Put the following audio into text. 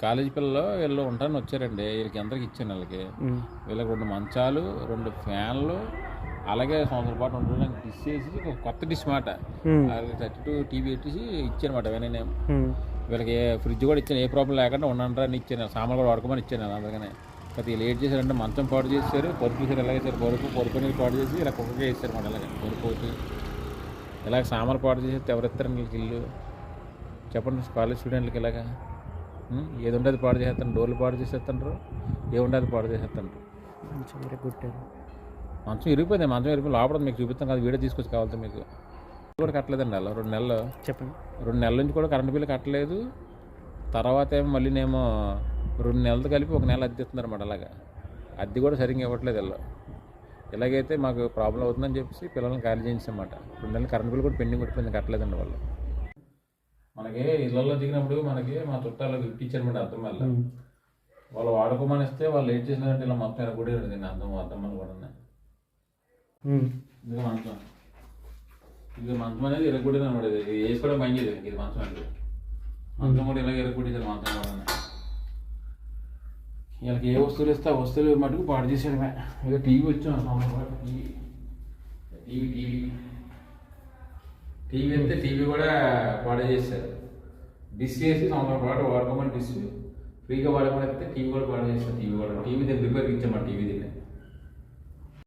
College పిల్లలు వీళ్ళు ఉంటారని వచ్చారండి. వీళ్ళకి అందరికి ఇచ్చాను. వీళ్ళకి 2 మంచాలు, 2 ఫ్యాన్లు, అలాగే సంవత్సరం పాటు ఉండడానికి డిష్ చేసి ఒక కొత్త డిష్ మాట 32 టీవీ పెట్టేసి ఇచ్చానమాట. నేను వీళ్ళకి ఫ్రిడ్జ్ కూడా ఇచ్చాను, ఏ ప్రాబ్లం లేకుండా ఉండండి అని ఇచ్చాను. సామాన్లు కూడా వాడుకోమని ఇచ్చాను. అందుకనే ప్రతి లేట్ చేశారంటే మంచం పాడు చేశారు, పరుపు చేశారు, ఎలాగ చేశారు, పరుపు అనేది పాడు చేసి ఇలా కుక్కగా వేస్తారు మాట. అలాగే పరుపు ఒకటి ఇలాగ సామాన్లు పాడు చేసేస్తే ఎవరెత్తారండి వీళ్ళకి ఇల్లు చెప్పండి. కాలేజ్ స్టూడెంట్లకి ఇలాగా ఏది ఉంటే అది పాడు చేసేస్తాను. డోర్లు పాడు చేసేస్తుంటారు, ఏముంటే అది పాడు చేసేస్తుంటారు. మంచం ఇరిగిపోయింది. మంచం ఇరిగిపోయి లోపల మీకు చూపిస్తాం కదా, వీడియో తీసుకొచ్చి కావాలి. మీకు కూడా కట్టలేదండి అలా 2 నెలలు. చెప్పండి. 2 నెలల నుంచి కూడా కరెంట్ బిల్లు కట్టలేదు. తర్వాత ఏమో మళ్ళీ నేమో 2 నెలలతో కలిపి 1 నెల అద్దె ఇస్తున్నారు అన్నమాట. అలాగా అద్దె కూడా సరిగ్గా ఇవ్వట్లేదు వీళ్ళు. ఇలాగైతే మాకు ప్రాబ్లం అవుతుందని చెప్పేసి పిల్లల్ని ఖాళీ చేయించామన్నమాట. 2 నెలలు కరెంట్ బిల్లు కూడా పెండింగ్ కొట్టిపోయింది, కట్టలేదండి వాళ్ళు. మనకి ఇళ్ళల్లో దిగినప్పుడు మనకి మా చుట్టాలకు గిఫ్ట్ ఇచ్చారన్నమాట అద్దం వల్ల. వాళ్ళు వాడుకోమని ఇస్తే వాళ్ళు ఏం చేసినారంటే ఇలా మొత్తం ఎరగొడే అద్దమ్మని కూడా. ఇది మంచం, ఇది మంచం అనేది ఎరగొట్టేది అనమాట. ఇది వేసి కూడా మంచిది. ఇది మంచం అంటే మంచం కూడా ఇలాగ ఎరగొట్టేసారు. మంచం కూడా వీళ్ళకి ఏ వస్తువులు ఇస్తే ఆ వస్తువులు మటుకు పాడు చేసేయడమే. ఇక టీవీ వచ్చాం, టీవీ అయితే టీవీ కూడా పాడు చేశారు. డిష్ చేసి సంవత్సరం పాటు వాడుకోమని డిష్ ఫ్రీగా వాడుకోమని అయితే టీవీ కూడా పాడు చేస్తారు. టీవీ దగ్గర రిపేర్కి ఇచ్చామా టీవీ దగ్గర.